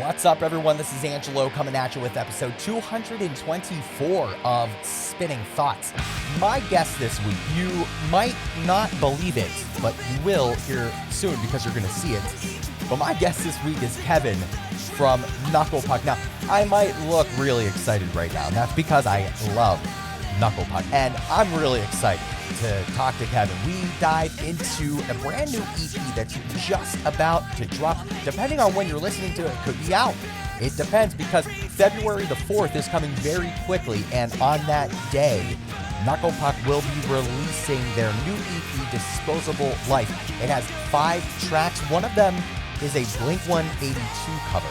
What's up, everyone? This is Angelo coming at you with episode 224 of Spinning Thoughts. My guest this week, you might not believe it, but you will here soon because you're going to see it. But my guest this week is Kevin from Knuckle Puck. Now, I might look really excited right now, and that's because I love Knuckle Puck, and I'm really excited to talk to Kevin. We dive into a brand new EP that's just about to drop. Depending on when you're listening to it, could be out. It depends, because February the 4th is coming very quickly, and on that day, Knuckle Puck will be releasing their new EP, Disposable Life. It has 5 tracks. One of them is a Blink-182 cover,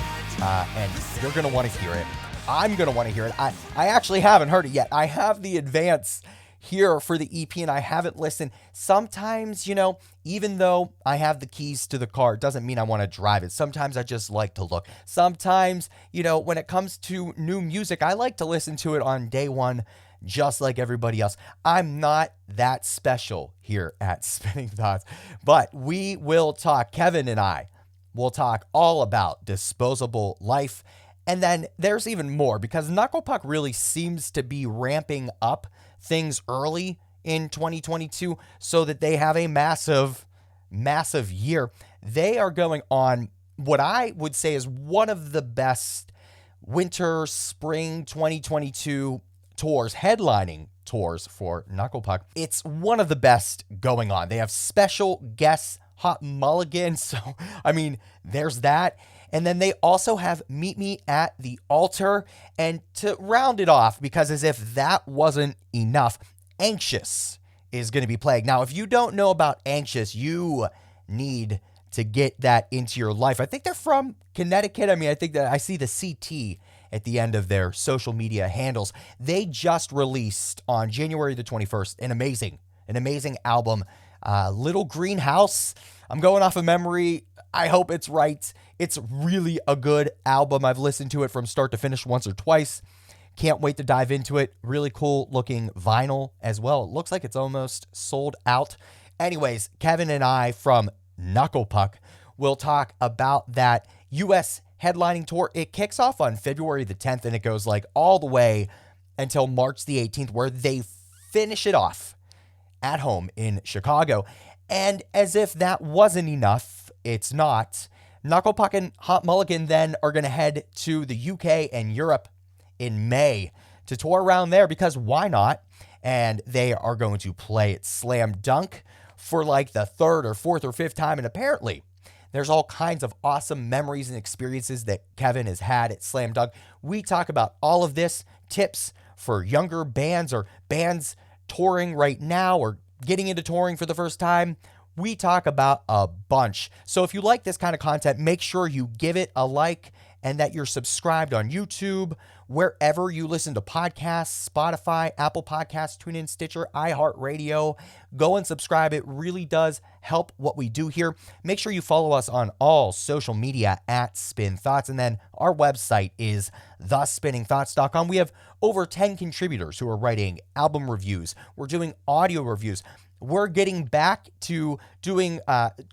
and you're going to want to hear it. I'm going to want to hear it. I actually haven't heard it yet. I have the advance here for the EP, and I haven't listened. Sometimes, even though I have the keys to the car, it doesn't mean I want to drive it. Sometimes I just like to look. Sometimes, when it comes to new music, I like to listen to it on day one, just like everybody else. I'm not that special here at Spinning Thoughts, but we will talk. Kevin and I will talk all about Disposable Life. And then there's even more, because Knuckle Puck really seems to be ramping up things early in 2022 so that they have a massive year. They are going on what I would say is one of the best winter, spring 2022 tours, headlining tours for Knuckle Puck. It's one of the best going on. They have special guests, Hot Mulligan. So, there's that. And then they also have Meet Me at the Altar. And to round it off, because as if that wasn't enough, Anxious is going to be playing. Now, if you don't know about Anxious, you need to get that into your life. I think they're from Connecticut. I think that I see the CT at the end of their social media handles. They just released on January the 21st an amazing album, Little Greenhouse. I'm going off of memory. I hope it's right. It's really a good album. I've listened to it from start to finish once or twice. Can't wait to dive into it. Really cool looking vinyl as well. It looks like it's almost sold out. Anyways, Kevin and I from Knuckle Puck will talk about that U.S. headlining tour. It kicks off on February the 10th, and it goes all the way until March the 18th, where they finish it off at home in Chicago. And as if that wasn't enough, it's not. Knuckle Puck and Hot Mulligan then are going to head to the UK and Europe in May to tour around there, because why not? And they are going to play at Slam Dunk for the 3rd or 4th or 5th time. And apparently there's all kinds of awesome memories and experiences that Kevin has had at Slam Dunk. We talk about all of this, tips for younger bands or bands touring right now or getting into touring for the first time. We talk about a bunch. So if you like this kind of content, make sure you give it a like and that you're subscribed on YouTube, wherever you listen to podcasts, Spotify, Apple Podcasts, TuneIn, Stitcher, iHeartRadio. Go and subscribe. It really does help what we do here. Make sure you follow us on all social media at Spin Thoughts. And then our website is thespinningthoughts.com. We have over 10 contributors who are writing album reviews. We're doing audio reviews. We're getting back to doing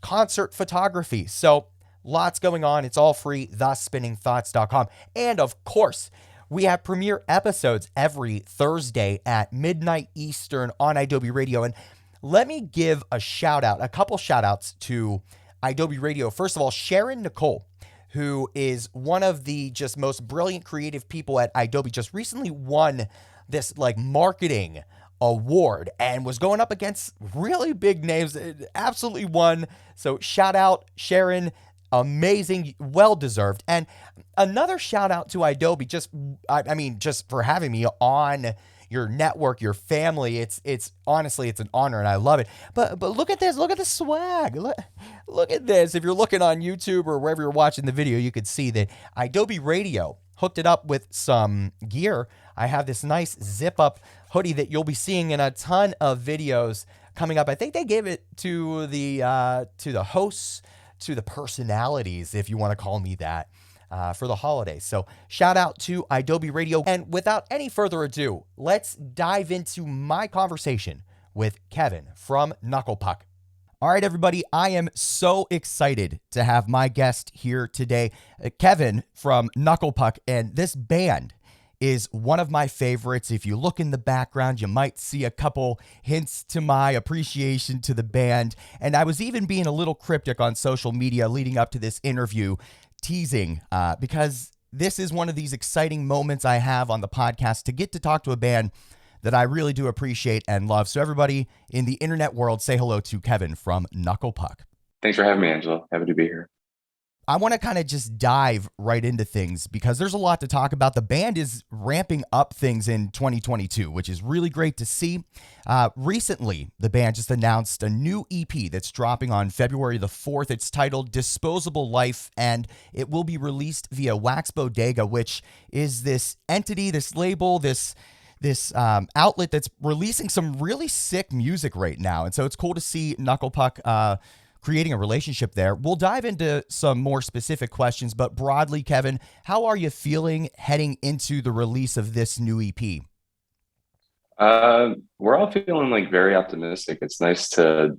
concert photography. So lots going on. It's all free, thespinningthoughts.com. And of course, we have premiere episodes every Thursday at midnight Eastern on Adobe Radio. And let me give a couple shout outs to Adobe Radio. First of all, Sharon Nicole, who is one of the just most brilliant creative people at Adobe, just recently won this marketing award and was going up against really big names. It absolutely won. So shout out Sharon. Amazing, well-deserved. And another shout out to Adobe, just for having me on your network, your family. It's honestly, it's an honor and I love it. But look at this, look at the swag. Look at this. If you're looking on YouTube or wherever you're watching the video, you could see that Adobe Radio hooked it up with some gear. I have this nice zip-up hoodie that you'll be seeing in a ton of videos coming up. I think they gave it to the hosts, to the personalities, if you want to call me that, for the holidays. So shout out to Adobe Radio. And without any further ado, let's dive into my conversation with Kevin from Knuckle Puck. All right, everybody, I am so excited to have my guest here today, Kevin from Knuckle Puck, and this band is one of my favorites. If you look in the background, you might see a couple hints to my appreciation to the band, and I was even being a little cryptic on social media leading up to this interview, teasing, because this is one of these exciting moments I have on the podcast to get to talk to a band that I really do appreciate and love. So everybody in the internet world, say hello to Kevin from Knuckle Puck. Thanks for having me, Angela. Happy to be here. I want to kind of just dive right into things because there's a lot to talk about. The band is ramping up things in 2022, which is really great to see. Recently, the band just announced a new EP that's dropping on February the 4th. It's titled Disposable Life, and it will be released via Wax Bodega, which is this entity, this label, this outlet that's releasing some really sick music right now. And so it's cool to see Knuckle Puck creating a relationship there. We'll dive into some more specific questions, but broadly, Kevin, how are you feeling heading into the release of this new EP? We're all feeling like very optimistic. First of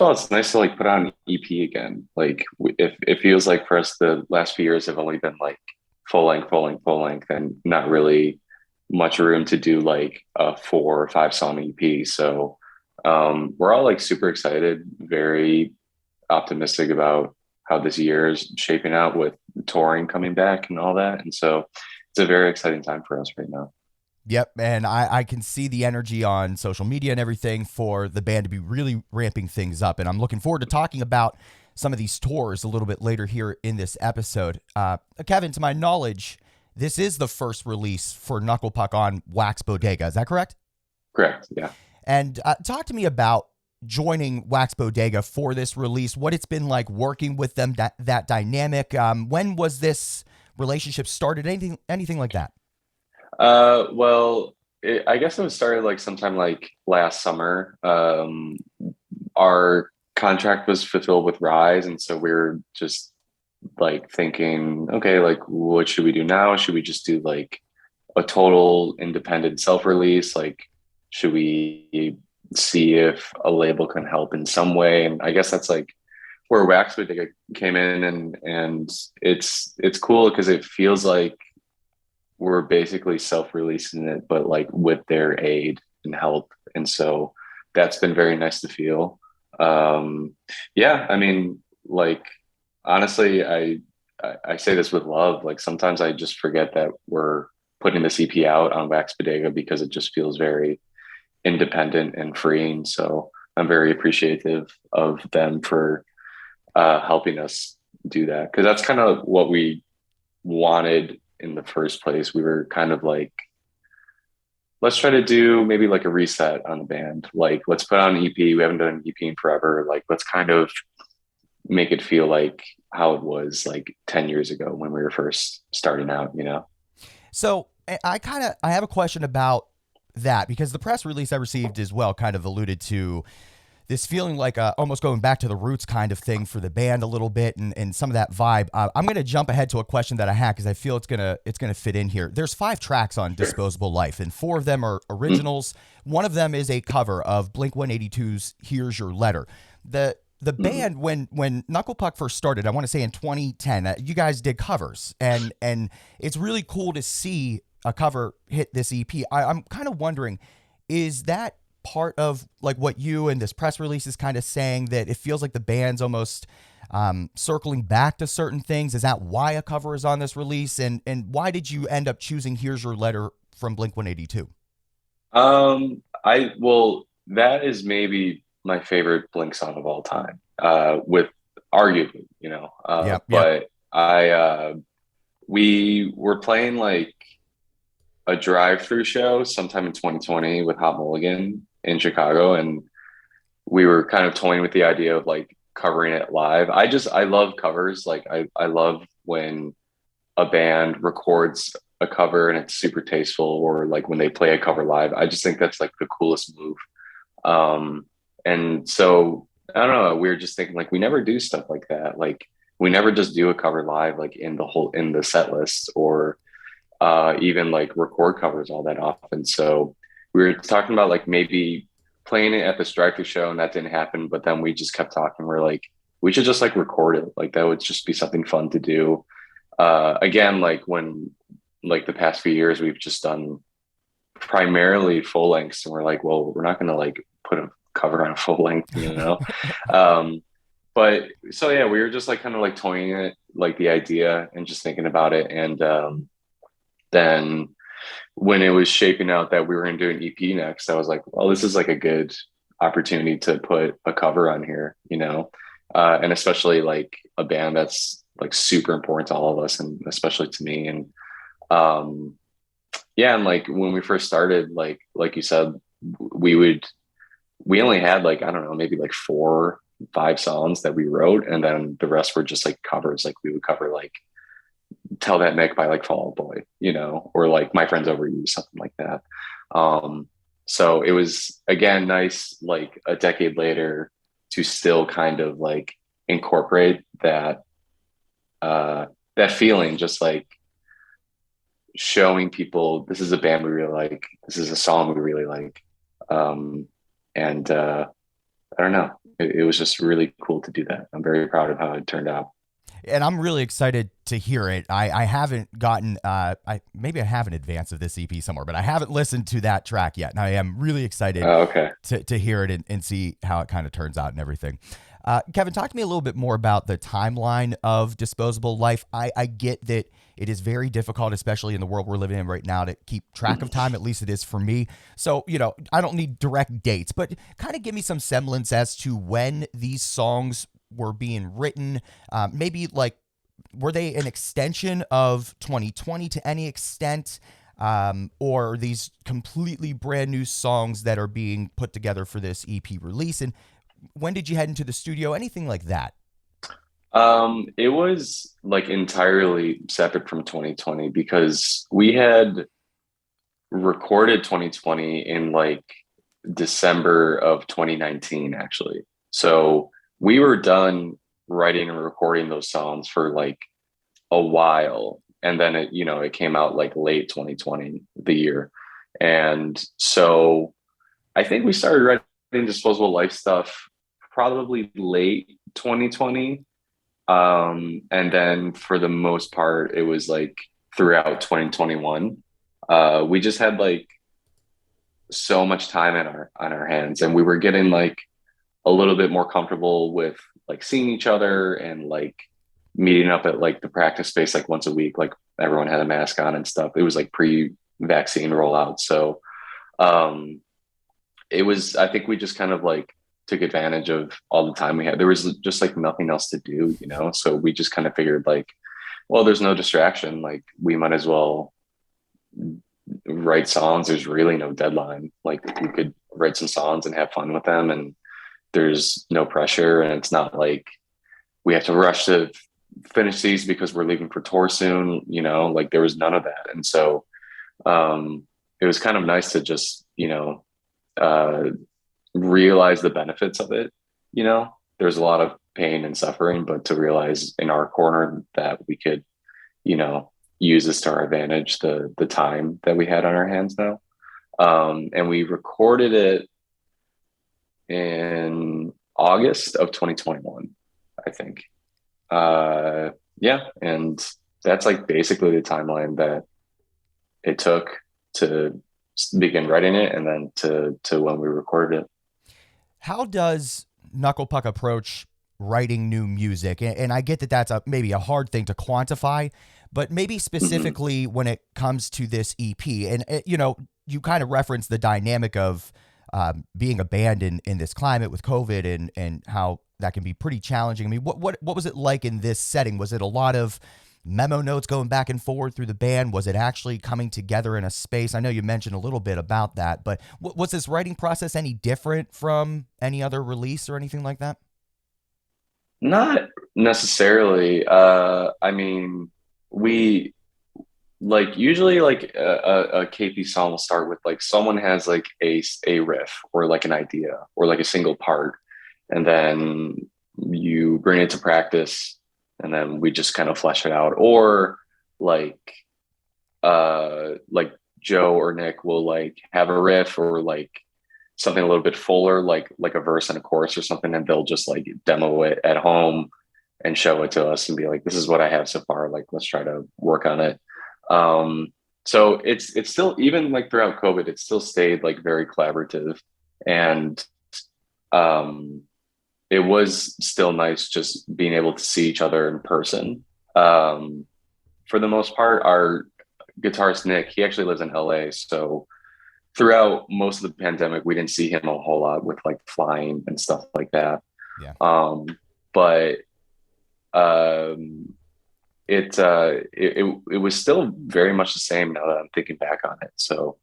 all, it's nice to like put on an EP again. Like if it feels like for us, the last few years have only been like full length, and not really much room to do like a 4 or 5 song EP. So we're all like super excited, very optimistic about how this year is shaping out with touring coming back and all that. And so it's a very exciting time for us right now. Yep, and I can see the energy on social media and everything for the band to be really ramping things up. And I'm looking forward to talking about some of these tours a little bit later here in this episode. Kevin, to my knowledge, this is the first release for Knuckle Puck on Wax Bodega. Is that correct? Correct. Yeah. And talk to me about joining Wax Bodega for this release, what it's been like working with them, that dynamic. When was this relationship started? Anything like that? I guess it was started like sometime like last summer. Our contract was fulfilled with Rise, and so we were just like thinking, okay, like what should we do now? Should we just do like a total independent self-release? Like, should we see if a label can help in some way? And I guess that's like where Wax Bodega came in, and it's cool because it feels like we're basically self-releasing it, but like with their aid and help. And so that's been very nice to feel. Yeah, I mean, like honestly, I say this with love. Like sometimes I just forget that we're putting this EP out on Wax Bodega because it just feels very independent and freeing. So I'm very appreciative of them for helping us do that, because that's kind of what we wanted in the first place. We were kind of like, let's try to do maybe like a reset on the band. Like, let's put out an EP. We haven't done an EP in forever. Like, let's kind of make it feel like how it was like 10 years ago when we were first starting out, you know? So I have a question about that, because the press release I received as well kind of alluded to this feeling like almost going back to the roots kind of thing for the band a little bit, and some of that vibe. I'm going to jump ahead to a question that I had because I feel it's gonna fit in here. There's 5 tracks on Disposable Life, and 4 of them are originals. One of them is a cover of Blink-182's "Here's Your Letter." The band, when Knuckle Puck first started, I want to say in 2010, you guys did covers, and it's really cool to see a cover hit this EP. I'm kind of wondering, is that part of like what you and this press release is kind of saying, that it feels like the band's almost circling back to certain things? Is that why a cover is on this release? And why did you end up choosing "Here's Your Letter" from Blink-182? That is maybe my favorite Blink song of all time, with arguably, you know. Yep. But we were playing like a drive-through show sometime in 2020 with Hot Mulligan in Chicago, and we were kind of toying with the idea of like covering it live. I love covers. Like I love when a band records a cover and it's super tasteful, or like when they play a cover live. I just think that's like the coolest move. And so I don't know, we were just thinking like we never do stuff like that. Like we never just do a cover live, like in the set list, or even like record covers all that often. So we were talking about like maybe playing it at this drive-through show, and that didn't happen. But then we just kept talking. We're like, we should just like record it. Like that would just be something fun to do. Again, like when like the past few years, we've just done primarily full lengths, and we're like, well, we're not gonna like put a cover on a full length, you know. um, but so yeah, we were just like kind of like toying it, like the idea, and just thinking about it, and then when it was shaping out that we were going to do an EP next, I was like, well, this is like a good opportunity to put a cover on here, you know, and especially like a band that's like super important to all of us, and especially to me. And um, yeah, and like when we first started, like you said, we only had like, I don't know, maybe like 4, 5 songs that we wrote, and then the rest were just like covers. Like we would cover like Tell That Mick by like Fall Out Boy, you know, or like My Friends Over You, something like that. Um, so it was again nice, like a decade later, to still kind of like incorporate that feeling, just like showing people this is a band we really like, this is a song we really like. Um, and I don't know, it was just really cool to do that. I'm very proud of how it turned out. And I'm really excited to hear it. I haven't gotten, maybe I have an advance of this EP somewhere, but I haven't listened to that track yet. And I am really excited Okay. to hear it and see how it kind of turns out and everything. Kevin, talk to me a little bit more about the timeline of Disposable Life. I get that it is very difficult, especially in the world we're living in right now, to keep track of time. At least it is for me. So, I don't need direct dates, but kind of give me some semblance as to when these songs were being written. Maybe like, were they an extension of 2020 to any extent? Or are these completely brand new songs that are being put together for this EP release? And when did you head into the studio? Anything like that? It was like entirely separate from 2020 because we had recorded 2020 in like December of 2019, actually. So we were done writing and recording those songs for like a while. And then it came out like late 2020, the year. And so I think we started writing Disposable Life stuff probably late 2020. And then for the most part, it was like throughout 2021. We just had like so much time on our hands, and we were getting like a little bit more comfortable with like seeing each other and like meeting up at like the practice space like once a week. Like everyone had a mask on and stuff. It was like pre-vaccine rollout. So um it was, I think we just kind of like took advantage of all the time we had. There was just like nothing else to do, you know? So we just kind of figured like, well, there's no distraction. Like we might as well write songs. There's really no deadline. Like we could write some songs and have fun with them, and there's no pressure. And it's not like we have to rush to finish these because we're leaving for tour soon, you know, like there was none of that. And so it was kind of nice to just, uh, realize the benefits of it. You know, there's a lot of pain and suffering, but to realize in our corner that we could, use this to our advantage, the time that we had on our hands now. And we recorded it in August of 2021, I think. Yeah. And that's like basically the timeline that it took to begin writing it, and then to when we recorded it. How does Knuckle Puck approach writing new music? And I get that that's maybe a hard thing to quantify, but maybe specifically when it comes to this EP. And, you kind of referenced the dynamic of being a band in this climate with COVID, and how that can be pretty challenging. I mean, what was it like in this setting? Was it a lot of memo notes going back and forward through the band? Was it actually coming together in a space? I know you mentioned a little bit about that, but was this writing process any different from any other release or anything like that? Not necessarily. I mean, we like usually like a KP song will start with like someone has like a riff or like an idea or like a single part, and then you bring it to practice, and then we just kind of flesh it out. Or like Joe or Nick will like have a riff, or like something a little bit fuller, like a verse and a chorus or something, and they'll just like demo it at home and show it to us and be like, this is what I have so far. Like, let's try to work on it. Um, so it's still, even like throughout COVID, it still stayed like very collaborative. And um it was still nice just being able to see each other in person. Um, for the most part, our guitarist Nick, he actually lives in LA. So throughout most of the pandemic, we didn't see him a whole lot with like flying and stuff like that. Yeah. But um, it was still very much the same now that I'm thinking back on it. So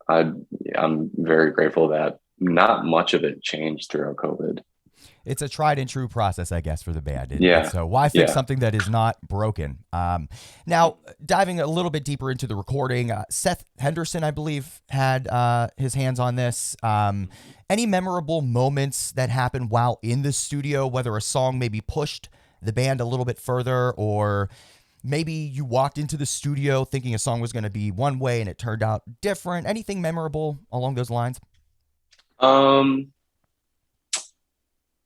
I, I'm very grateful that not much of it changed throughout COVID. It's a tried and true process, I guess, for the band. And Yeah, so why fix yeah. something that is not broken? Now, diving a little bit deeper into the recording, Seth Henderson, I believe, had his hands on this. Any memorable moments that happened while in the studio, whether a song maybe pushed the band a little bit further, or maybe you walked into the studio thinking a song was going to be one way and it turned out different? Anything memorable along those lines? Um,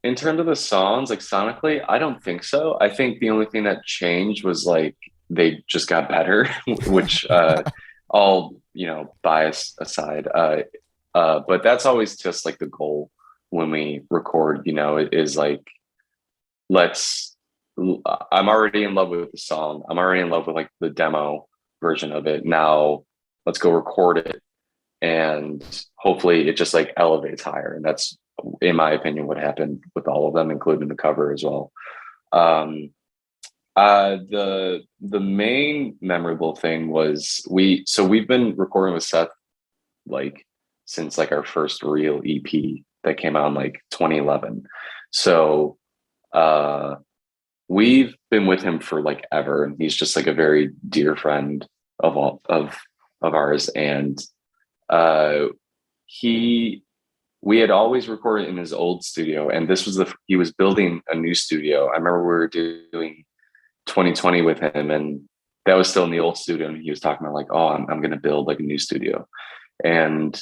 in terms of the songs, like sonically, I don't think so. I think the only thing that changed was like they just got better, which all bias aside, but that's always just like the goal when we record. It is like let's. I'm already in love with the song. I'm already in love with like the demo version of it. Now let's go record it, and hopefully it just like elevates higher. And that's, in my opinion, what happened with all of them, including the cover as well. um the main memorable thing was we've been recording with Seth like since like our first real EP that came out in like 2011. So uh we've been with him for like ever, and he's just like a very dear friend of ours. And uh he we had always recorded in his old studio, and this was he was building a new studio. I remember we were doing 2020 with him, and that was still in the old studio, and he was talking about like, oh, I'm going to build like a new studio. And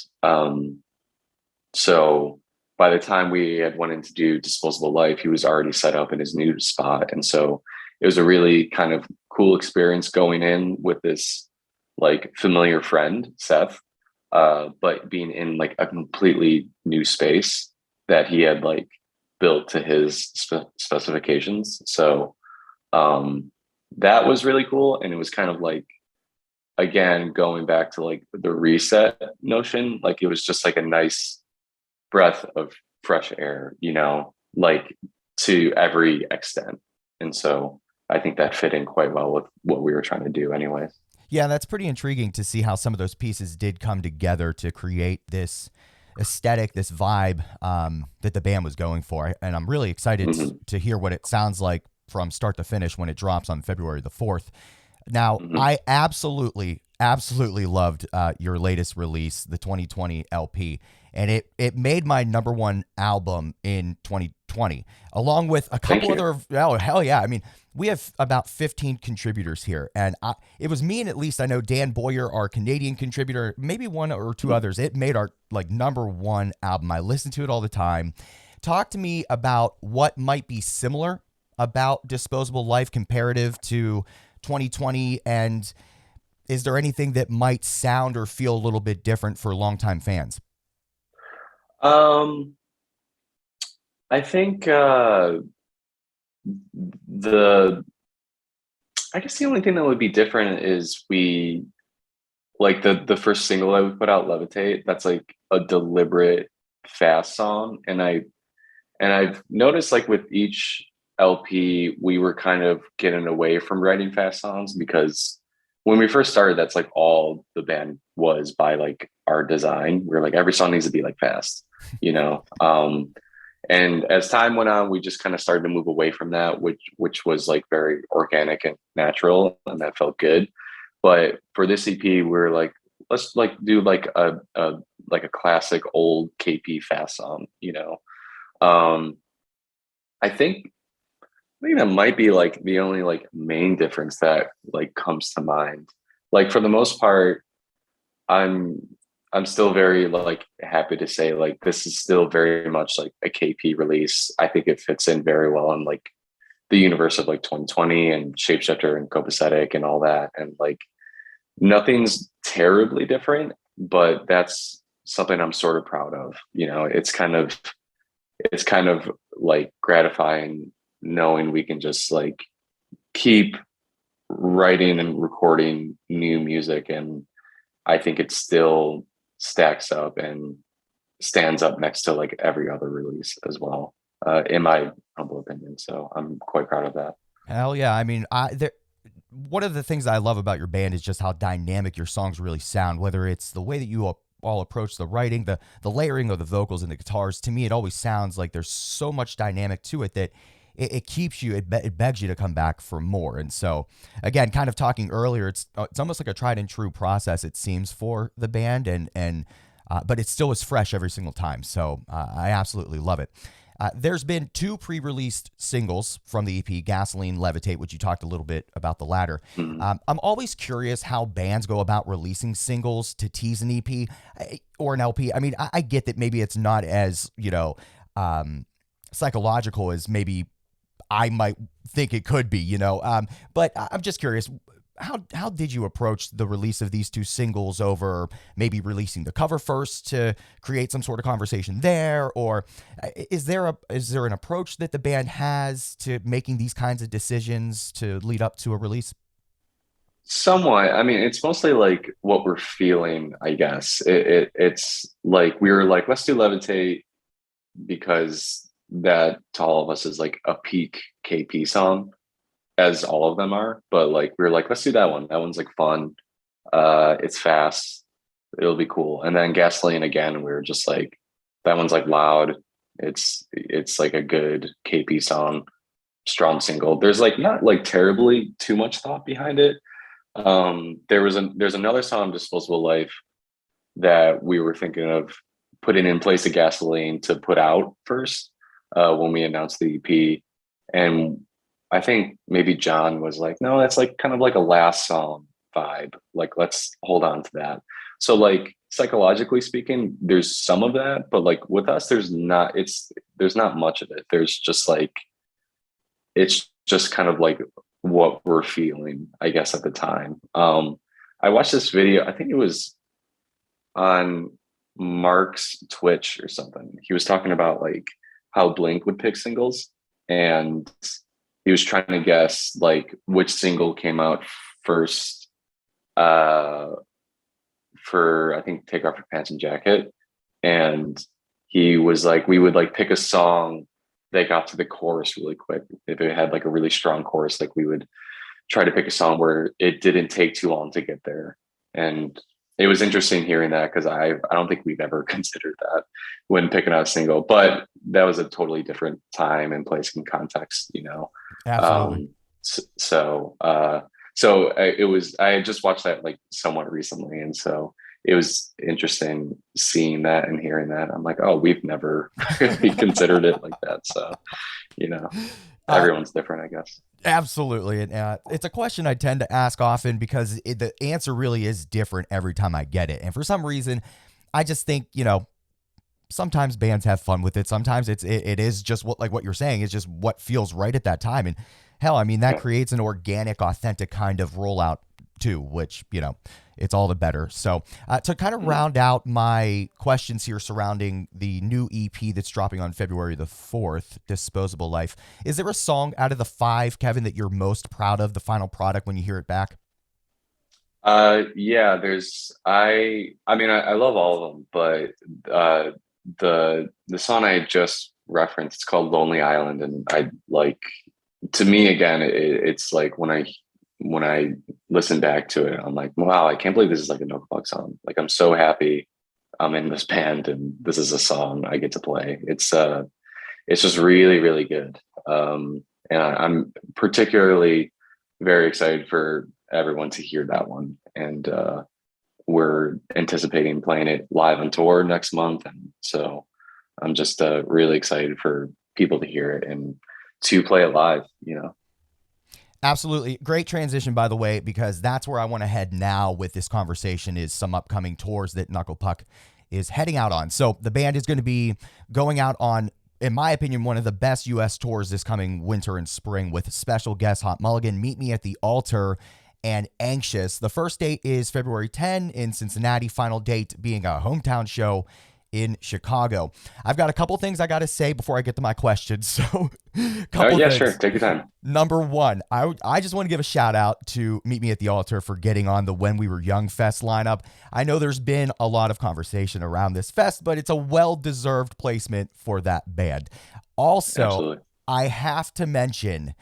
so by the time we had went in to do Disposable Life, he was already set up in his new spot. And so it was a really kind of cool experience going in with this like familiar friend, Seth, but being in like a completely new space that he had like built to his specifications. So um, that was really cool. And it was kind of like, again, going back to like the reset notion, like it was just like a nice breath of fresh air, like to every extent. And so I think that fit in quite well with what we were trying to do anyways. Yeah, that's pretty intriguing to see how some of those pieces did come together to create this aesthetic, this vibe that the band was going for. And I'm really excited Hmm. to hear what it sounds like from start to finish when it drops on February the 4th. Now, Hmm. I absolutely loved your latest release, the 2020 LP, and it made my number one album in 2020, along with a Thank couple you. other. Oh hell yeah! I mean, we have about 15 contributors here, and it was me and at least I know Dan Boyer, our Canadian contributor, maybe one or two others. It made our like number one album. I listen to it all the time. Talk to me about what might be similar about Disposable Life comparative to 2020, and is there anything that might sound or feel a little bit different for longtime fans? Um, I think the I guess the only thing that would be different is we like the first single that we put out, Levitate. That's like a deliberate fast song, and I've noticed like with each LP, we were kind of getting away from writing fast songs because when we first started, that's like all the band was by like our design. We are like every song needs to be like fast, you know. And as time went on, we just kind of started to move away from that, which was like very organic and natural, and that felt good. But for this EP, we're like, let's like do like a classic old KP fast song, you know. Um, I think that might be like the only like main difference that like comes to mind. Like for the most part, I'm I'm still very like happy to say like this is still very much like a KP release. I think it fits in very well on like the universe of like 2020 and Shapeshifter and Copacetic and all that. And like nothing's terribly different, but that's something I'm sort of proud of. You know, it's kind of like gratifying knowing we can just like keep writing and recording new music, and I think it still stacks up and stands up next to like every other release as well, in my humble opinion. So I'm quite proud of that. Hell yeah. I mean, one of the things I love about your band is just how dynamic your songs really sound, whether it's the way that you all approach the writing, the layering of the vocals and the guitars. To me, it always sounds like there's so much dynamic to it that it keeps you, it begs you to come back for more. And so, again, kind of talking earlier, it's almost like a tried and true process, it seems, for the band, but it still is fresh every single time. So I absolutely love it. There's been two pre-released singles from the EP, Gasoline, Levitate, which you talked a little bit about the latter. Mhm. I'm always curious how bands go about releasing singles to tease an EP or an LP. I mean, I get that maybe it's not as, psychological as maybe I might think it could be, but I'm just curious. How did you approach the release of these two singles over maybe releasing the cover first to create some sort of conversation there, or is there an approach that the band has to making these kinds of decisions to lead up to a release? Somewhat. I mean, it's mostly like what we're feeling, I guess. It's like we were like, let's do Levitate because that to all of us is like a peak KP song, as all of them are. But like we were like, let's do that one. That one's like fun. It's fast. It'll be cool. And then Gasoline again, we were just like, that one's like loud. It's like a good KP song, strong single. There's like not like terribly too much thought behind it. There's another song, Disposable Life, that we were thinking of putting in place of Gasoline to put out first, when we announced the EP. And I think maybe John was like, no, that's like kind of like a last song vibe. Like, let's hold on to that. So like psychologically speaking, there's some of that, but like with us, there's not much of it. There's just like, it's just kind of like what we're feeling, I guess, at the time. I watched this video, I think it was on Mark's Twitch or something. He was talking about like how Blink would pick singles, and he was trying to guess like which single came out first, for I think Take Off Your Pants and Jacket. And he was like, we would like pick a song that got to the chorus really quick. If it had like a really strong chorus, like we would try to pick a song where it didn't take too long to get there. And it was interesting hearing that because I don't think we've ever considered that when picking out a single, but that was a totally different time and place and context, you know. Absolutely. It was, I had just watched that like somewhat recently, and so it was interesting seeing that and hearing that. I'm like, oh, we've never really considered it like that. So, you know, Uh, everyone's different, I guess. Absolutely. And it's a question I tend to ask often because the answer really is different every time I get it. And for some reason, I just think, sometimes bands have fun with it. Sometimes it is just what you're saying is just what feels right at that time. And hell, I mean, that Yeah. creates an organic, authentic kind of rollout too, which, it's all the better. So to kind of Mhm. round out my questions here surrounding the new EP that's dropping on February the 4th, Disposable Life, is there a song out of the five, Kevin, that you're most proud of, the final product when you hear it back? Yeah, I mean, I love all of them, but the song I just referenced, it's called Lonely Island. And I like, to me again, it's like when I listen back to it, I'm like, wow, I can't believe this is like a Knuckle Puck song. Like, I'm so happy I'm in this band and this is a song I get to play. It's just really, really good. And I'm particularly very excited for everyone to hear that one. And we're anticipating playing it live on tour next month. And so I'm just really excited for people to hear it and to play it live, you know. Absolutely. Great transition, by the way, because that's where I want to head now with this conversation is some upcoming tours that Knuckle Puck is heading out on. So the band is going to be going out on, in my opinion, one of the best U.S. tours this coming winter and spring with special guest Hot Mulligan, Meet Me at the Altar, and Anxious. The first date is February 10 in Cincinnati, final date being a hometown show in Chicago. I've got a couple things I got to say before I get to my questions. So, Oh couple yeah, sure. things. Take your time. Number one, I just want to give a shout out to Meet Me at the Altar for getting on the When We Were Young Fest lineup. I know there's been a lot of conversation around this fest, but it's a well-deserved placement for that band. Also, Absolutely. I have to mention,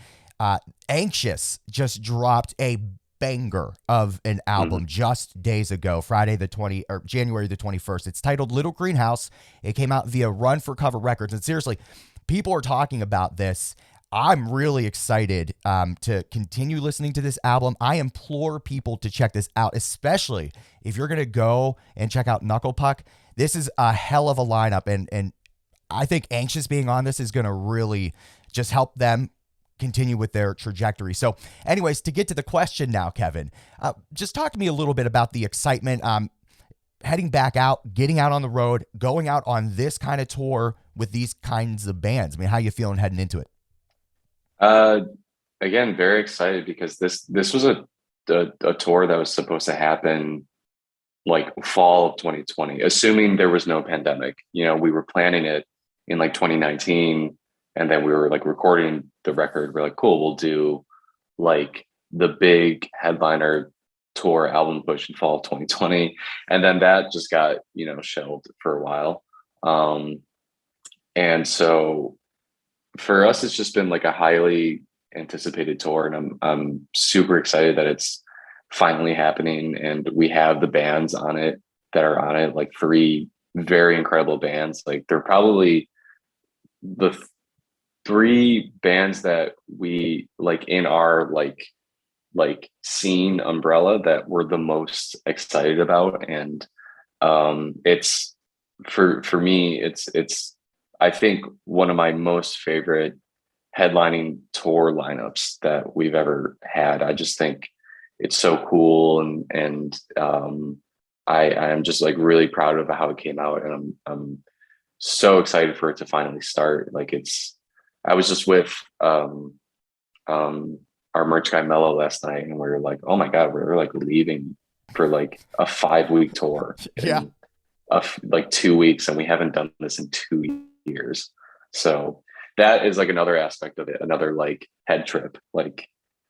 Anxious just dropped a banger of an album Mhm. just days ago, Friday the 20 or January the 21st. It's titled Little Greenhouse. It came out via Run for Cover Records. And seriously, people are talking about this. I'm really excited to continue listening to this album. I implore people to check this out, especially if you're going to go and check out Knuckle Puck. This is a hell of a lineup. And I think Anxious being on this is going to really just help them continue with their trajectory. So anyways, to get to the question now, Kevin, just talk to me a little bit about the excitement heading back out, getting out on the road, going out on this kind of tour with these kinds of bands. I mean, how you feeling heading into it? Uh, Again, very excited because this was a tour that was supposed to happen like fall of 2020, assuming there was no pandemic. You know, we were planning it in like 2019, and then we were like recording the record. We're like, cool, we'll do like the big headliner tour album push in fall of 2020, and then that just got shelved for a while. Um, and so for us, it's just been like a highly anticipated tour, and I'm super excited that it's finally happening, and we have the bands on it that are on it, like three very incredible bands. Like they're probably the three bands that we like in our like scene umbrella that we're the most excited about. And it's for me, it's I think one of my most favorite headlining tour lineups that we've ever had. I just think it's so cool, and I'm just like really proud of how it came out, and I'm so excited for it to finally start. Like I was just with um our merch guy Mello last night, and we were like, oh my god, we're like leaving for like a 5-week tour Yeah. in like 2 weeks, and we haven't done this in 2 years. So that is like another aspect of it, another like head trip. Like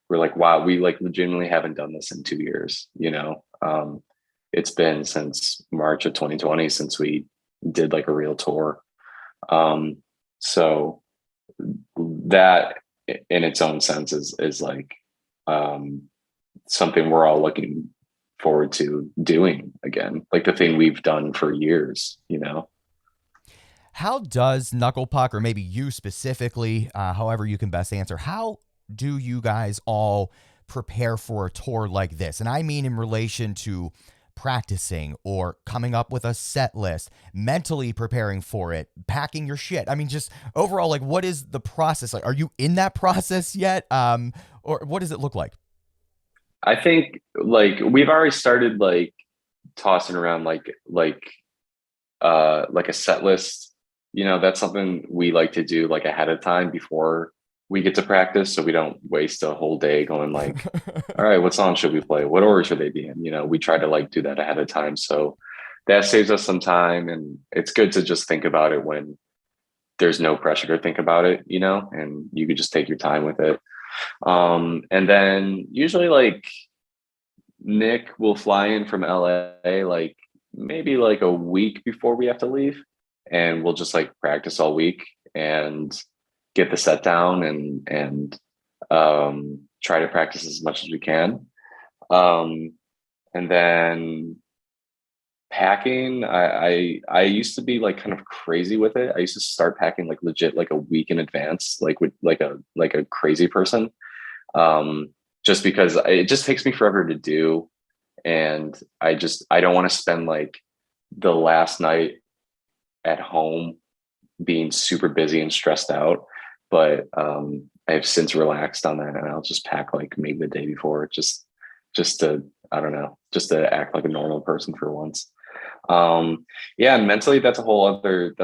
we're like, wow, we like legitimately haven't done this in 2 years. It's been since March of 2020 since we did like a real tour. So that in its own sense is like um something we're all looking forward to doing again, like the thing we've done for years. How does Knuckle Puck, or maybe you specifically, however you can best answer, how do you guys all prepare for a tour like this? And I mean in relation to practicing or coming up with a set list, mentally preparing for it, packing your shit. I mean, just overall, like, what is the process like? Are you in that process yet? Or what does it look like? I think like we've already started like tossing around like a set list. That's something we like to do like ahead of time before we get to practice, so we don't waste a whole day going like, all right, what song should we play, what order should they be in. We try to like do that ahead of time, so that saves us some time, and it's good to just think about it when there's no pressure to think about it, and you could just take your time with it. And then usually like Nick will fly in from LA like maybe like a week before we have to leave, and we'll just like practice all week and get the set down, and try to practice as much as we can. And then packing, I used to be like kind of crazy with it. I used to start packing like legit like a week in advance, like with like a crazy person. Just because it just takes me forever to do, and I don't want to spend like the last night at home being super busy and stressed out. But I've since relaxed on that, and I'll just pack like maybe the day before, just to, I don't know, just to act like a normal person for once. Yeah, and mentally that's a whole other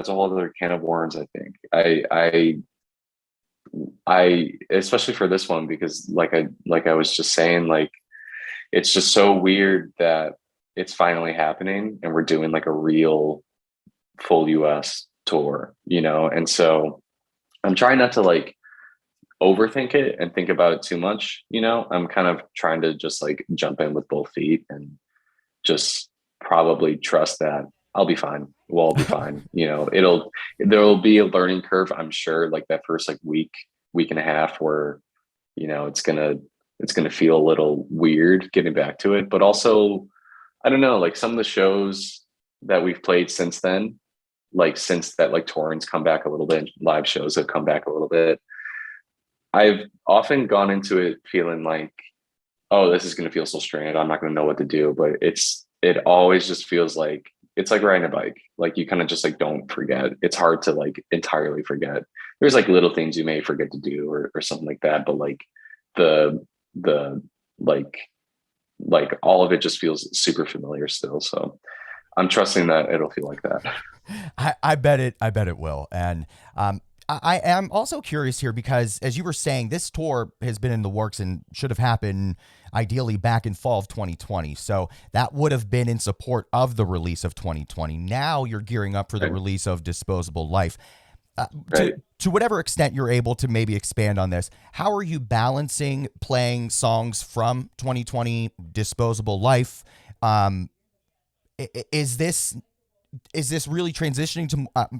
can of worms. I think I especially for this one, because like I was just saying, like it's just so weird that it's finally happening and we're doing like a real full US tour, and so I'm trying not to like overthink it and think about it too much. I'm kind of trying to just like jump in with both feet and just probably trust that I'll be fine. We'll all be fine. There'll be a learning curve, I'm sure, like that first like week and a half where, it's gonna feel a little weird getting back to it. But also, I don't know, like some of the shows that we've played since then, like since that like touring's come back a little bit, live shows have come back a little bit. I've often gone into it feeling like, oh, this is going to feel so strange. I'm not going to know what to do. But it always just feels like it's like riding a bike. Like you kind of just like don't forget. It's hard to like entirely forget. There's like little things you may forget to do or something like that. But like the like all of it just feels super familiar still. So I'm trusting that it'll feel like that. I bet it will. And I am also curious here because, as you were saying, this tour has been in the works and should have happened ideally back in fall of 2020. So that would have been in support of the release of 2020. Now you're gearing up for the Right. release of Disposable Life. Right. To whatever extent you're able to maybe expand on this, how are you balancing playing songs from 2020 Disposable Life? Um, is this really transitioning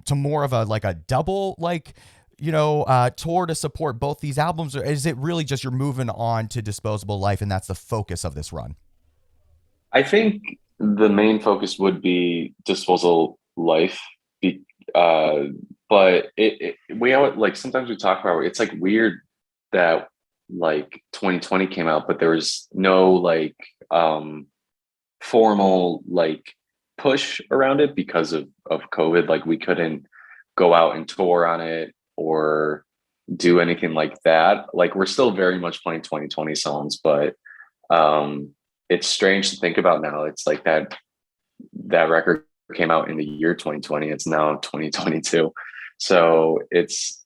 to more of a like a double like tour to support both these albums, or is it really just you're moving on to Disposable Life and that's the focus of this run? I think the main focus would be Disposal Life, be, uh, but we always, like sometimes we talk about it's like weird that like 2020 came out, but there was no like formal like push around it because of COVID. Like we couldn't go out and tour on it or do anything like that. Like we're still very much playing 2020 songs, but um it's strange to think about now. It's like that record came out in the year 2020. It's now 2022. So it's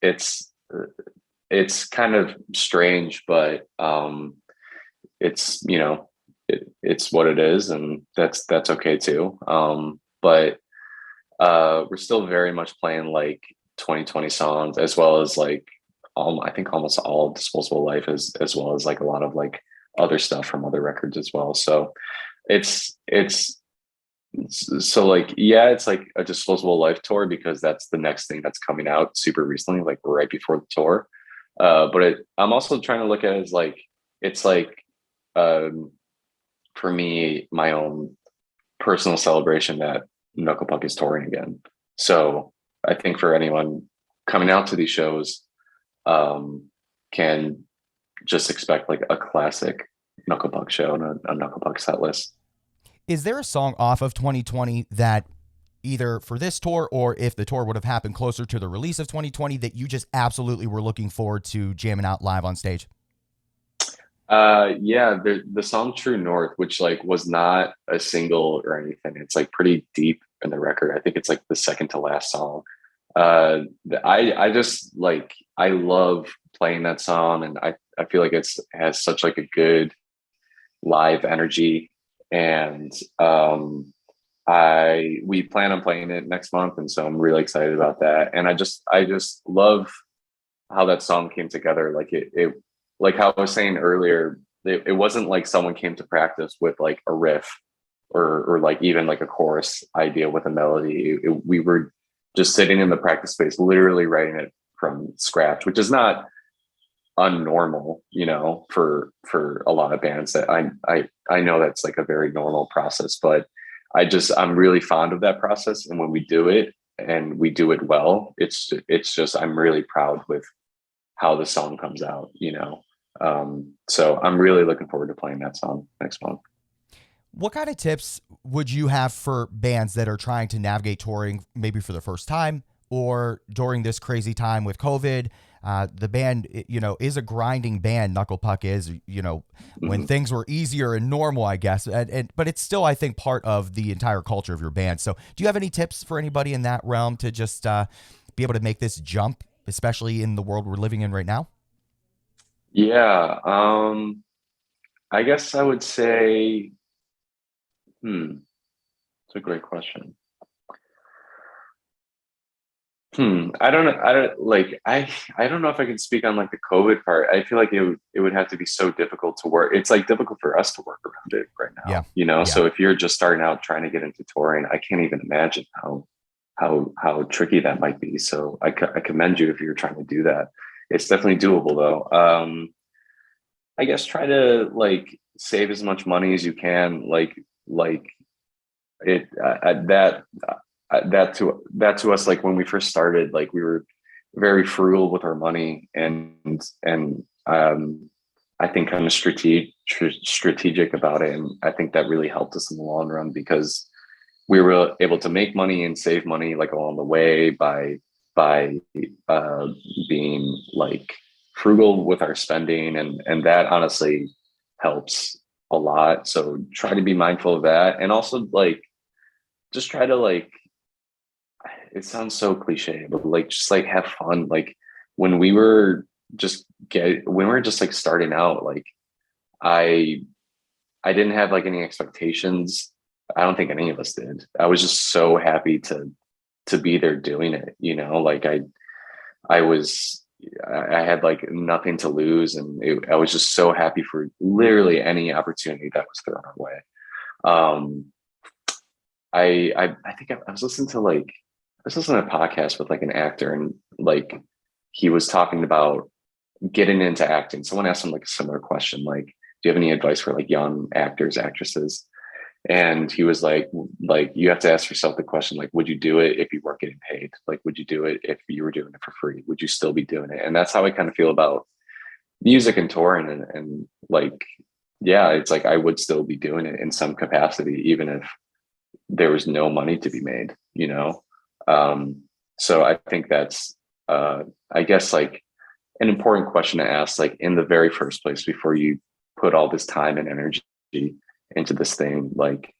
kind of strange, but it's it's what it is, and that's okay too. But we're still very much playing like 2020 songs, as well as like I think almost all of Disposable Life, as well as like a lot of like other stuff from other records as well. So it's so like, yeah, it's like a Disposable Life tour because that's the next thing that's coming out super recently, like right before the tour. But I'm also trying to look at it as like it's like um for me my own personal celebration that Knuckle Puck is touring again. So I think for anyone coming out to these shows, can just expect like a classic Knuckle Puck show and a Knuckle Puck set list. Is there a song off of 2020 that either for this tour or if the tour would have happened closer to the release of 2020 that you just absolutely were looking forward to jamming out live on stage? Yeah, the song True North, which like was not a single or anything. It's like pretty deep in the record. I think it's like the second to last song. I just like I love playing that song, and I feel like it's has such like a good live energy. And I we plan on playing it next month, and so I'm really excited about that. And I just love how that song came together. Like it like how I was saying earlier, it wasn't like someone came to practice with like a riff or like even like a chorus idea with a melody. We were just sitting in the practice space, literally writing it from scratch, which is not unnormal, for a lot of bands. That I know that's like a very normal process, but I'm really fond of that process. And when we do it and we do it well, it's just I'm really proud with how the song comes out. So I'm really looking forward to playing that song next month. What kind of tips would you have for bands that are trying to navigate touring maybe for the first time or during this crazy time with COVID? the band, is a grinding band. Knuckle Puck is, when Mhm. things were easier and normal, I guess. But it's still, I think, part of the entire culture of your band. So do you have any tips for anybody in that realm to just be able to make this jump, especially in the world we're living in right now? Yeah, I guess I would say, it's a great question. I don't know. I don't like. I don't know if I can speak on like the COVID part. I feel like it would have to be so difficult to work. It's like difficult for us to work around it right Yeah. now. You know. Yeah. So if you're just starting out trying to get into touring, I can't even imagine how tricky that might be. So I commend you if you're trying to do that. It's definitely doable though. I guess try to like save as much money as you can. Like it that to us, like when we first started, like we were very frugal with our money, and I think kind of strategic about it, and I think that really helped us in the long run because we were able to make money and save money like along the way by uh being like frugal with our spending, and that honestly helps a lot. So try to be mindful of that, and also like just try to like, it sounds so cliche, but like just like have fun. Like when we were when we were just like starting out, like I I didn't have like any expectations. I don't think any of us did. I was just so happy to be there doing it, like I was I had like nothing to lose, and I was just so happy for literally any opportunity that was thrown our way. Um I think I was listening to a podcast with like an actor, and like he was talking about getting into acting. Someone asked him like a similar question, like, do you have any advice for like young actors, actresses? And he was like you have to ask yourself the question, like, would you do it if you weren't getting paid? Like, would you do it if you were doing it for free? Would you still be doing it? And that's how I kind of feel about music and touring, and like, yeah, it's like I would still be doing it in some capacity, even if there was no money to be made. um so I think that's I guess like an important question to ask, like in the very first place, before you put all this time and energy into this thing, like,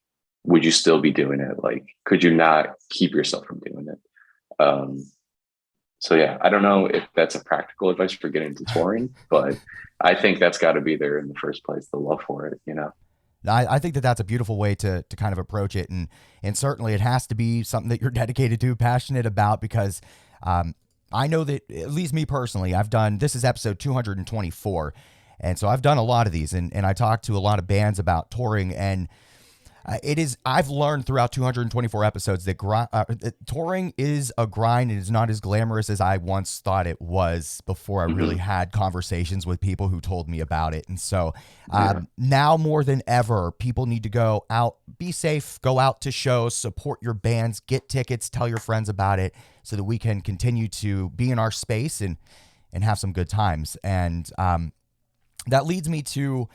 would you still be doing it? Like, could you not keep yourself from doing it? So yeah, I don't know if that's a practical advice for getting into touring, but I think that's got to be there in the first place, the love for it. I think that that's a beautiful way to kind of approach it, and certainly it has to be something that you're dedicated to, passionate about, because I know that, at least me personally, this is episode 224, and so I've done a lot of these, and I talked to a lot of bands about touring, and I've learned throughout 224 episodes that that touring is a grind, and it's not as glamorous as I once thought it was before I really Hmm. had conversations with people who told me about it. And so Yeah. now more than ever, people need to go out, be safe, go out to shows, support your bands, get tickets, tell your friends about it, so that we can continue to be in our space and have some good times. And that leads me to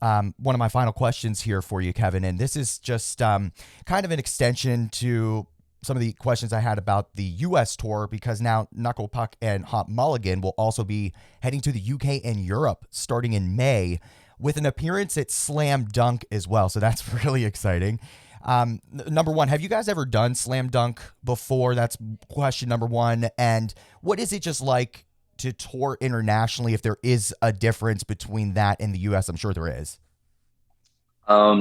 one of my final questions here for you, Kevin. And this is just kind of an extension to some of the questions I had about the U.S. tour, because now Knuckle Puck and Hot Mulligan will also be heading to the UK and Europe starting in May, with an appearance at Slam Dunk as well. So that's really exciting. Number one, have you guys ever done Slam Dunk before? That's question number one. And what is it just like to tour internationally, if there is a difference between that and the US? I'm sure there is.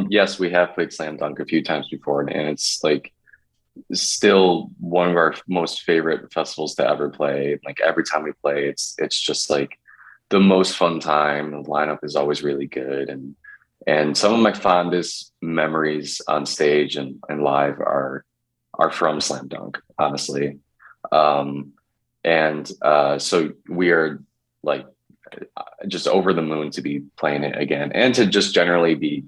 Yes, we have played Slam Dunk a few times before, and it's like still one of our most favorite festivals to ever play. Like every time we play, it's just like the most fun time. The lineup is always really good, and some of my fondest memories on stage and live are from Slam Dunk, honestly. Um, and so we are like just over the moon to be playing it again, and to just generally be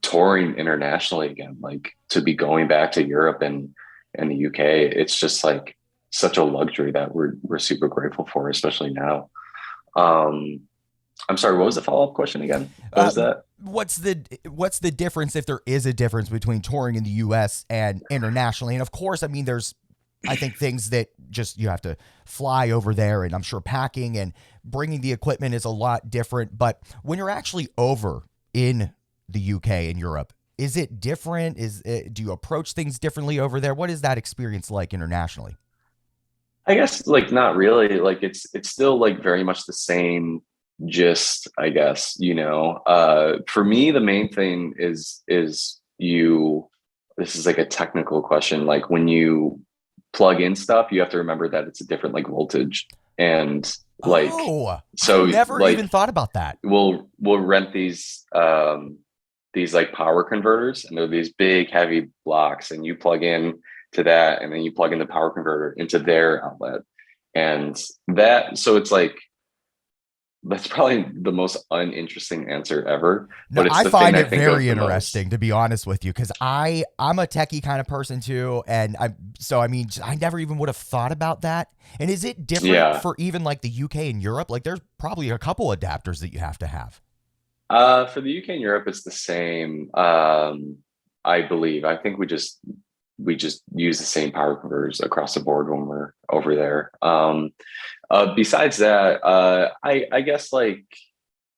touring internationally again, like to be going back to Europe and the UK. It's just like such a luxury that we're super grateful for, especially now. Um, I'm sorry, what was the follow up question again? What Uh, was that? what's the difference, if there is a difference, between touring in the US and internationally? And of course, I mean, there's I think things that just you have to fly over there, and I'm sure packing and bringing the equipment is a lot different. But when you're actually over in the UK and Europe, is it different? Do you approach things differently over there? What is that experience like internationally? I guess like not really. Like it's still like very much the same gist, I guess, you know. For me, the main thing is you this is like a technical question. Like when you plug in stuff, you have to remember that it's a different like voltage. And like Oh, I so never even like thought about that. we'll rent these like power converters, and they're these big heavy blocks, and you plug in to that, and then you plug in the power converter into their outlet. And that, so it's like that's probably the most uninteresting answer ever, No, but it's I the thing find I it think of very the most. interesting, to be honest with you, because I'm a techie kind of person too, and I mean I never even would have thought about that. And is it different Yeah. for even like the UK and Europe? Like there's probably a couple adapters that you have to have. For the UK and Europe, it's the same. I believe. I think we just use the same power converters across the board when we're over there. Besides that, I guess like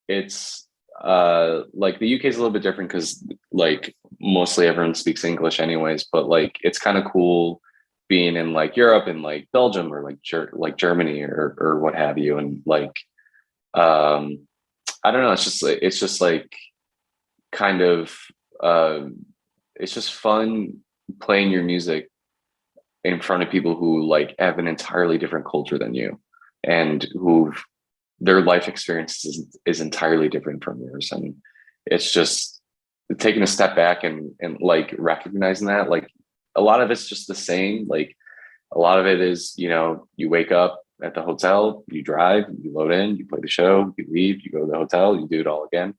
it's like the UK is a little bit different because like mostly everyone speaks English anyways, but like it's kind of cool being in like Europe and like Belgium or like like Germany or what have you, and like um I don't know, it's just like kind of uh it's just fun playing your music in front of people who like have an entirely different culture than you, and who their life experience is entirely different from yours. And it's just taking a step back and like recognizing that like a lot of it's just the same. Like a lot of it is, you know, you wake up at the hotel, you drive, you load in, you play the show, you leave, you go to the hotel, you do it all again.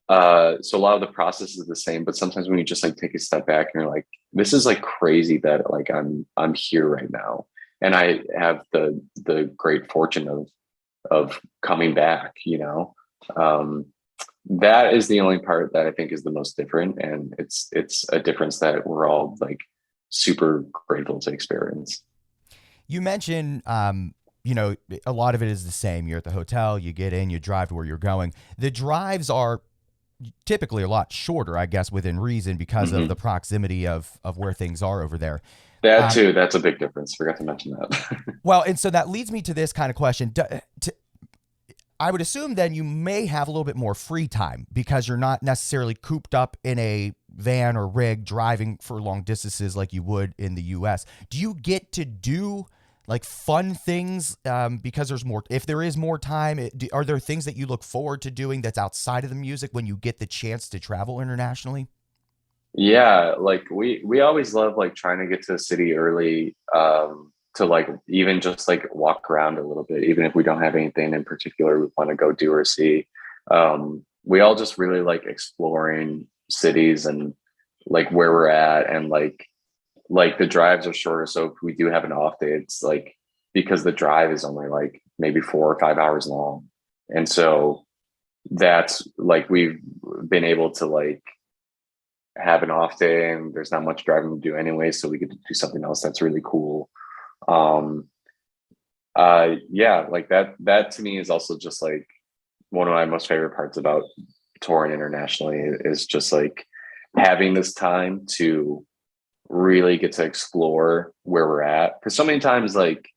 So a lot of the process is the same, but sometimes when you just like take a step back and you're like, this is like crazy that like I'm here right now. And I have the great fortune of coming back, you know. Um, that is the only part that I think is the most different. And it's a difference that we're all like super grateful to experience. You mentioned, you know, a lot of it is the same. You're at the hotel, you get in, you drive to where you're going. The drives are typically a lot shorter, I guess, within reason because of the Hmm. proximity of where things are over there. That Um, too, that's a big difference. Forgot to mention that. well, and so that leads me to this kind of question. I would assume then you may have a little bit more free time because you're not necessarily cooped up in a van or rig driving for long distances like you would in the US. Do you get to do like fun things because there's more, if there is more time, are there things that you look forward to doing that's outside of the music when you get the chance to travel internationally? Yeah, like we always love like trying to get to the city early, to like even just like walk around a little bit, even if we don't have anything in particular we want to go do or see. We all just really like exploring cities and like where we're at, and like the drives are shorter. So if we do have an off day, it's like because the drive is only like maybe 4 or 5 hours long. And so that's like we've been able to like have an off day, and there's not much driving to do anyway, so we get to do something else that's really cool. um yeah, like that to me is also just like one of my most favorite parts about touring internationally, is just like having this time to really get to explore where we're at. Because so many times like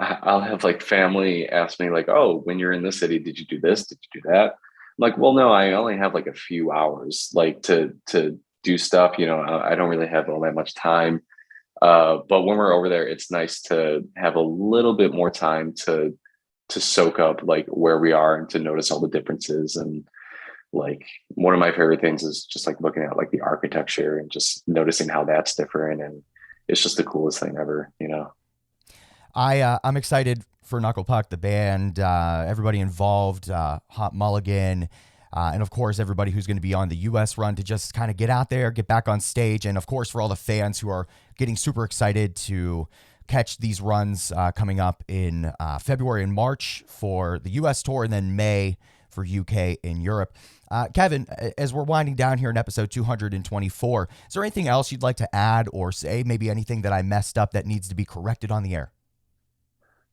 I'll have like family ask me like, oh, when you're in this city, did you do this, did you do that? I'm like, well, no, I only have like a few hours like to do stuff, you know. I don't really have all that much time. But when we're over there, it's nice to have a little bit more time to soak up like where we are and to notice all the differences. And like one of my favorite things is just like looking at like the architecture and just noticing how that's different. And it's just the coolest thing ever, you know. I'm excited for Knuckle Puck, the band, everybody involved, Hot Mulligan, and of course everybody who's going to be on the U.S. run to just kind of get out there, get back on stage, and of course for all the fans who are getting super excited to catch these runs coming up in February and March for the U.S. tour, and then May for UK and Europe. Kevin, as we're winding down here in episode 224, is there anything else you'd like to add or say? Maybe anything that I messed up that needs to be corrected on the air?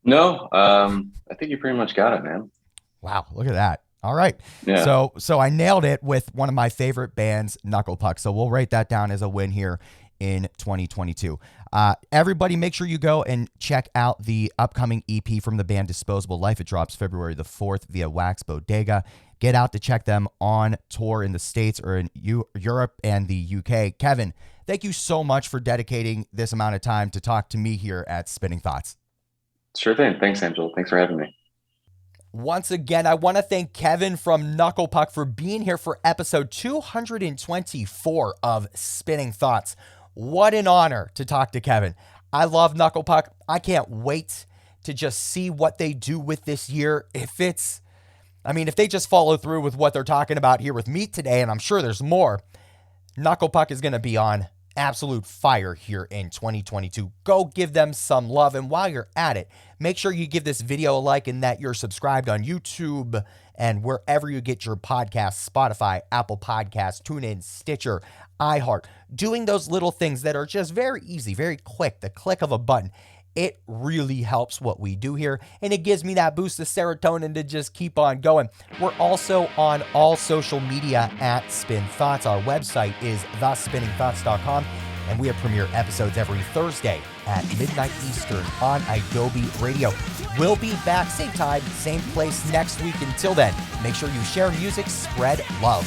No, I think you pretty much got it, man. Wow, look at that. All right. Yeah. So I nailed it with one of my favorite bands, Knuckle Puck. So we'll write that down as a win here in 2022. Everybody make sure you go and check out the upcoming EP from the band Disposable Life. It drops February the 4th via Wax Bodega. Get out to check them on tour in the States or in Europe and the UK. Kevin, thank you so much for dedicating this amount of time to talk to me here at Spinning Thoughts. Sure thing. Thanks, Angel. Thanks for having me. Once again, I want to thank Kevin from Knuckle Puck for being here for episode 224 of Spinning Thoughts. What an honor to talk to Kevin. I love Knuckle Puck. I can't wait to just see what they do with this year. If they just follow through with what they're talking about here with me today, and I'm sure there's more, Knuckle Puck is going to be on absolute fire here in 2022. Go give them some love. And while you're at it, make sure you give this video a like and that you're subscribed on YouTube and wherever you get your podcasts, Spotify, Apple Podcasts, TuneIn, Stitcher, iHeart. Doing those little things that are just very easy, very quick, the click of a button. It really helps what we do here, and it gives me that boost of serotonin to just keep on going. We're also on all social media at Spin Thoughts. Our website is thespinningthoughts.com, and we have premiere episodes every Thursday at midnight Eastern on Adobe Radio. We'll be back same time, same place next week. Until then, make sure you share music, spread love.